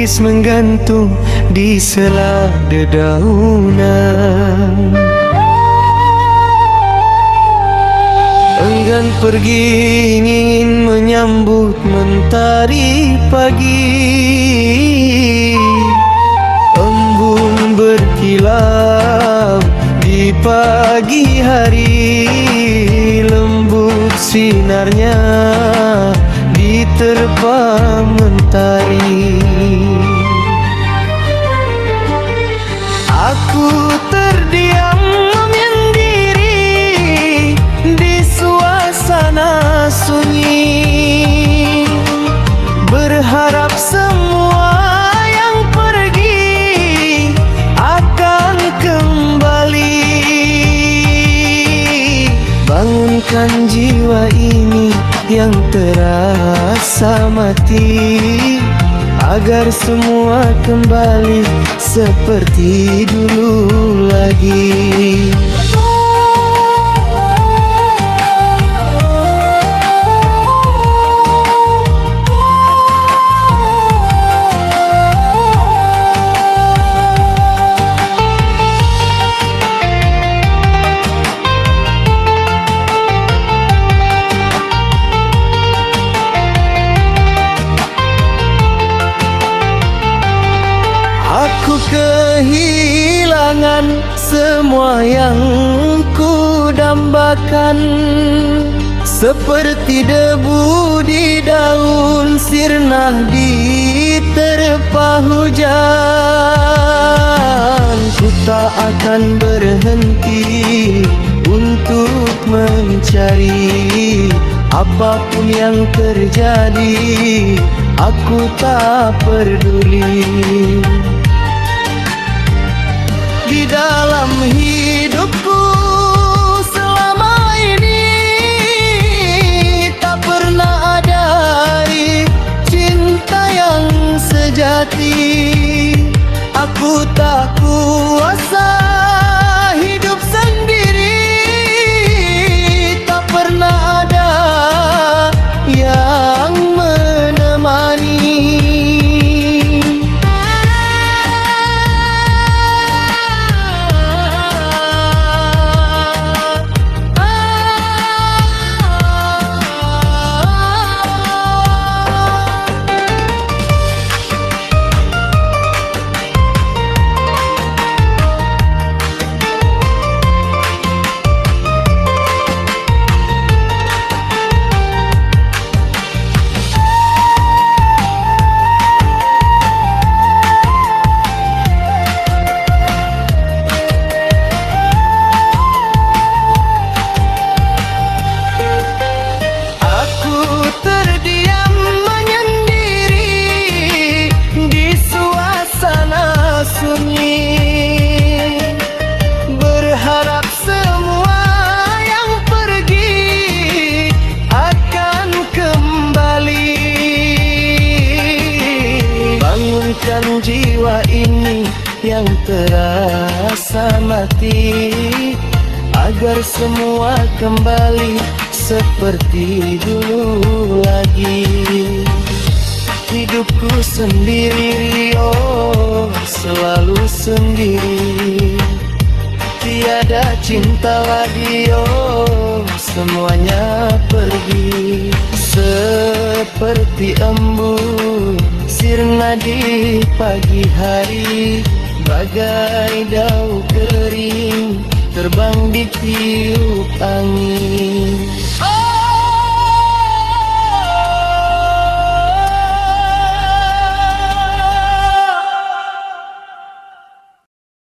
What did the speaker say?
gadis menggantung di sela dedaunan. Enggan pergi ingin menyambut mentari pagi. Embun berkilau di pagi hari, lembut sinarnya diterpa mentari. Aku terdiam menyendiri di suasana sunyi, berharap semua yang pergi akan kembali. Bangunkan jiwa ini yang terasa mati, agar semua kembali seperti dulu lagi. Aku kehilangan semua yang ku dambakan, seperti debu di daun sirna diterpa hujan. Ku tak akan berhenti untuk mencari, apapun yang terjadi aku tak peduli. Di dalam hidupku selama ini tak pernah ada cinta yang sejati. Aku tak kuasa hidup sendiri, tak pernah ada yang menemani. Berharap semua yang pergi akan kembali. Bangunkan jiwa ini yang terasa mati, agar semua kembali seperti dulu lagi. Hidupku sendiri, oh selalu sendiri, tiada cinta lagi, oh semuanya pergi. Seperti embun sirna di pagi hari, bagai daun kering terbang di tiup